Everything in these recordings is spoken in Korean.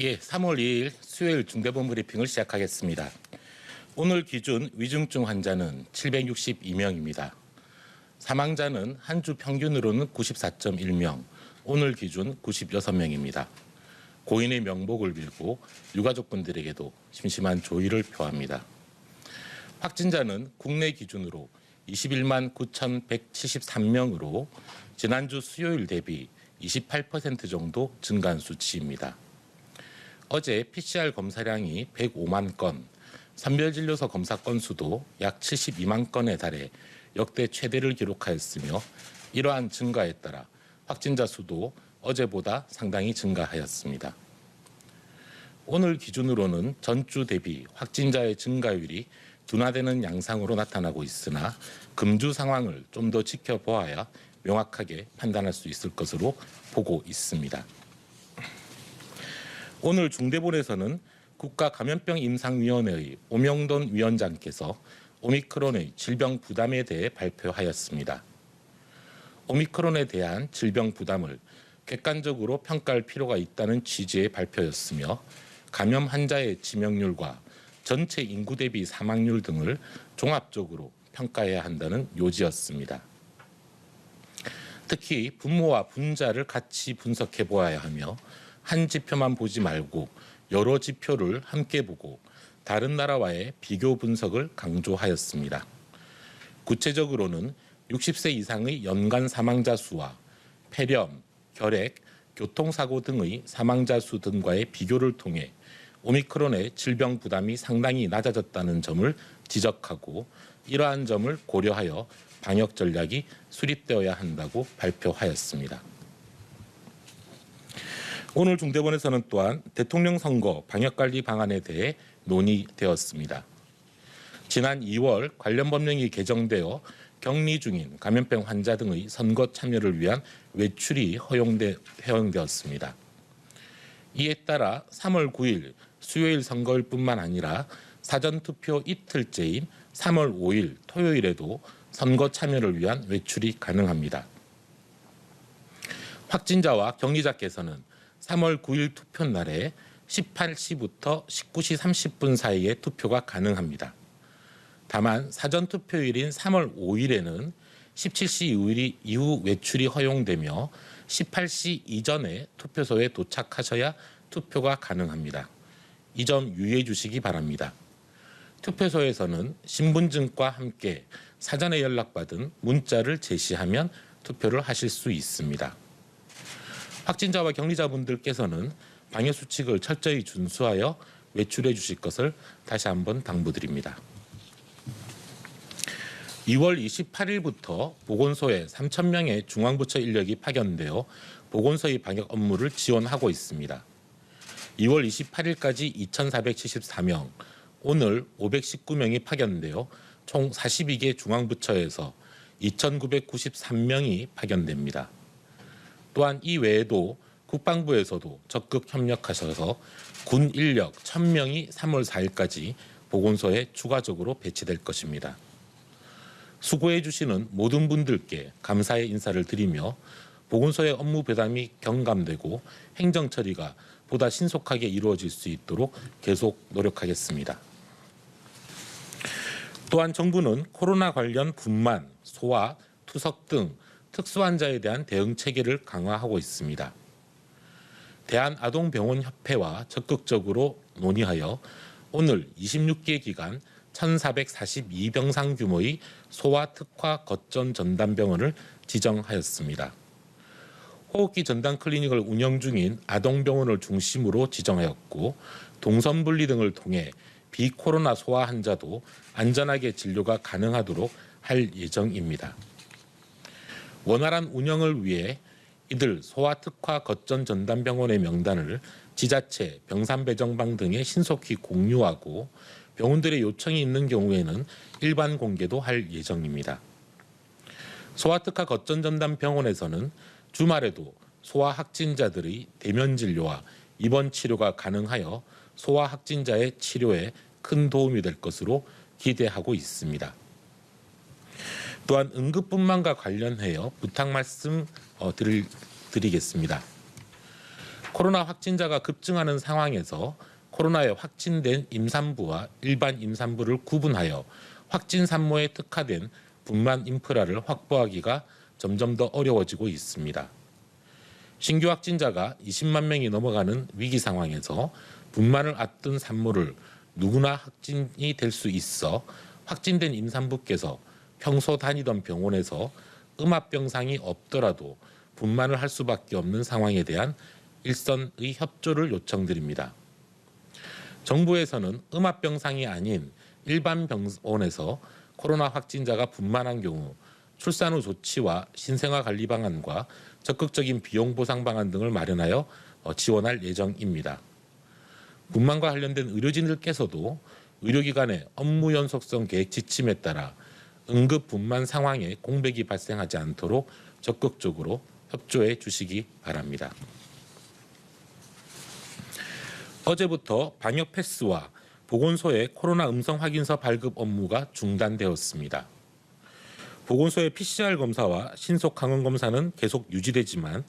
예, 3월 2일 수요일 중대본 브리핑을 시작하겠습니다. 오늘 기준 위중증 환자는 762명입니다. 사망자는 한 주 평균으로는 94.1명, 오늘 기준 96명입니다. 고인의 명복을 빌고 유가족분들에게도 심심한 조의를 표합니다. 확진자는 국내 기준으로 21만 9,173명으로 지난주 수요일 대비 28% 정도 증가한 수치입니다. 어제 PCR 검사량이 105만 건, 선별진료소 검사 건수도 약 72만 건에 달해 역대 최대를 기록하였으며 이러한 증가에 따라 확진자 수도 어제보다 상당히 증가하였습니다. 오늘 기준으로는 전주 대비 확진자의 증가율이 둔화되는 양상으로 나타나고 있으나 금주 상황을 좀 더 지켜보아야 명확하게 판단할 수 있을 것으로 보고 있습니다. 오늘 중대본에서는 국가감염병임상위원회의 오명돈 위원장께서 오미크론의 질병 부담에 대해 발표하였습니다. 오미크론에 대한 질병 부담을 객관적으로 평가할 필요가 있다는 취지의 발표였으며 감염 환자의 치명률과 전체 인구 대비 사망률 등을 종합적으로 평가해야 한다는 요지였습니다. 특히 분모와 분자를 같이 분석해 보아야 하며 한 지표만 보지 말고 여러 지표를 함께 보고 다른 나라와의 비교 분석을 강조하였습니다. 구체적으로는 60세 이상의 연간 사망자 수와 폐렴, 결핵, 교통사고 등의 사망자 수 등과의 비교를 통해 오미크론의 질병 부담이 상당히 낮아졌다는 점을 지적하고 이러한 점을 고려하여 방역 전략이 수립되어야 한다고 발표하였습니다. 오늘 중대본에서는 또한 대통령 선거 방역관리 방안에 대해 논의되었습니다. 지난 2월 관련 법령이 개정되어 격리 중인 감염병 환자 등의 선거 참여를 위한 외출이 허용되었습니다. 이에 따라 3월 9일 수요일 선거일 뿐만 아니라 사전투표 이틀째인 3월 5일 토요일에도 선거 참여를 위한 외출이 가능합니다. 확진자와 격리자께서는 3월 9일 투표 날에 18시부터 19시 30분 사이에 투표가 가능합니다. 다만 사전투표일인 3월 5일에는 17시 이후 외출이 허용되며 18시 이전에 투표소에 도착하셔야 투표가 가능합니다. 이 점 유의해 주시기 바랍니다. 투표소에서는 신분증과 함께 사전에 연락받은 문자를 제시하면 투표를 하실 수 있습니다. 확진자와 격리자분들께서는 방역수칙을 철저히 준수하여 외출해 주실 것을 다시 한번 당부드립니다. 2월 28일부터 보건소에 3,000명의 중앙부처 인력이 파견되어 보건소의 방역 업무를 지원하고 있습니다. 2월 28일까지 2,474명, 오늘 519명이 파견되어 총 42개 중앙부처에서 2,993명이 파견됩니다. 또한 이 외에도 국방부에서도 적극 협력하셔서 군 인력 1,000명이 3월 4일까지 보건소에 추가적으로 배치될 것입니다. 수고해 주시는 모든 분들께 감사의 인사를 드리며 보건소의 업무 부담이 경감되고 행정 처리가 보다 신속하게 이루어질 수 있도록 계속 노력하겠습니다. 또한 정부는 코로나 관련 분만, 소아, 투석 등 특수환자에 대한 대응 체계를 강화하고 있습니다. 대한아동병원협회와 적극적으로 논의하여 오늘 26개 기관 1,442병상 규모의 소아 특화 거점 전담병원을 지정하였습니다. 호흡기 전담 클리닉을 운영 중인 아동병원을 중심으로 지정하였고 동선 분리 등을 통해 비코로나 소아 환자도 안전하게 진료가 가능하도록 할 예정입니다. 원활한 운영을 위해 이들 소아 특화 거점 전담병원의 명단을 지자체, 병상배정방 등에 신속히 공유하고 병원들의 요청이 있는 경우에는 일반 공개도 할 예정입니다. 소아 특화 거점 전담병원에서는 주말에도 소아 확진자들의 대면 진료와 입원 치료가 가능하여 소아 확진자의 치료에 큰 도움이 될 것으로 기대하고 있습니다. 또한 응급분만과 관련하여 부탁 말씀 드리겠습니다. 코로나 확진자가 급증하는 상황에서 코로나에 확진된 임산부와 일반 임산부를 구분하여 확진 산모에 특화된 분만 인프라를 확보하기가 점점 더 어려워지고 있습니다. 신규 확진자가 20만 명이 넘어가는 위기 상황에서 분만을 앞둔 산모를 누구나 확진이 될 수 있어 확진된 임산부께서 평소 다니던 병원에서 음압병상이 없더라도 분만을 할 수밖에 없는 상황에 대한 일선의 협조를 요청드립니다. 정부에서는 음압병상이 아닌 일반 병원에서 코로나 확진자가 분만한 경우 출산 후 조치와 신생아 관리 방안과 적극적인 비용 보상 방안 등을 마련하여 지원할 예정입니다. 분만과 관련된 의료진들께서도 의료기관의 업무 연속성 계획 지침에 따라 응급 분만 상황에 공백이 발생하지 않도록 적극적으로 협조해 주시기 바랍니다. 어제부터 방역 패스와 보건소의 코로나 음성 확인서 발급 업무가 중단되었습니다. 보건소의 PCR 검사와 신속 항원 검사는 계속 유지되지만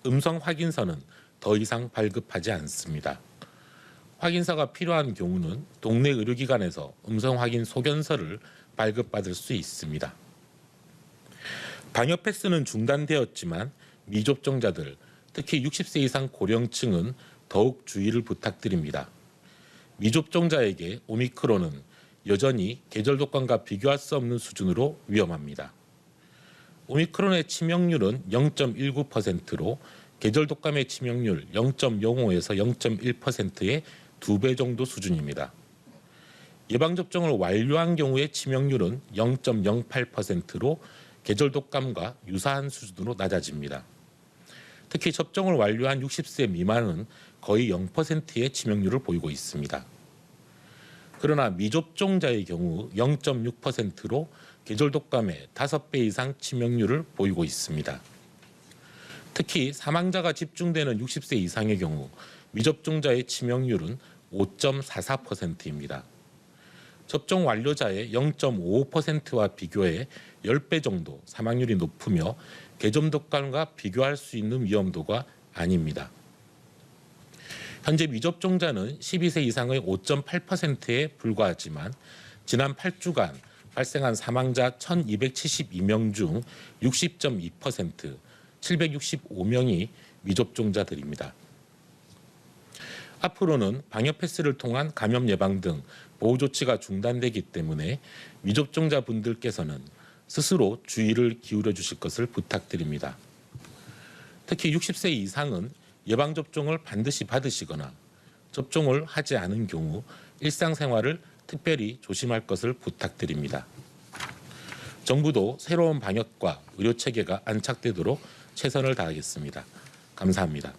음성 확인서는 더 이상 발급하지 않습니다. 확인서가 필요한 경우는 동네 의료기관에서 음성 확인 소견서를 발급받을 수 있습니다. 방역 패스는 중단되었지만 미접종자들, 특히 60세 이상 고령층은 더욱 주의를 부탁드립니다. 미접종자에게 오미크론은 여전히 계절 독감과 비교할 수 없는 수준으로 위험합니다. 오미크론의 치명률은 0.19%로 계절 독감의 치명률 0.05에서 0.1%의 2배 정도 수준입니다. 예방접종을 완료한 경우의 치명률은 0.08%로 계절 독감과 유사한 수준으로 낮아집니다. 특히 접종을 완료한 60세 미만은 거의 0%의 치명률을 보이고 있습니다. 그러나 미접종자의 경우 0.6%로 계절 독감의 5배 이상 치명률을 보이고 있습니다. 특히 사망자가 집중되는 60세 이상의 경우 미접종자의 치명률은 5.44%입니다. 접종 완료자의 0.55%와 비교해 10배 정도 사망률이 높으며 계절 독감과 비교할 수 있는 위험도가 아닙니다. 현재 미접종자는 12세 이상의 5.8%에 불과하지만 지난 8주간 발생한 사망자 1,272명 중 60.2%, 765명이 미접종자들입니다. 앞으로는 방역 패스를 통한 감염 예방 등 보호 조치가 중단되기 때문에 미접종자 분들께서는 스스로 주의를 기울여 주실 것을 부탁드립니다. 특히 60세 이상은 예방접종을 반드시 받으시거나 접종을 하지 않은 경우 일상생활을 특별히 조심할 것을 부탁드립니다. 정부도 새로운 방역과 의료체계가 안착되도록 최선을 다하겠습니다. 감사합니다.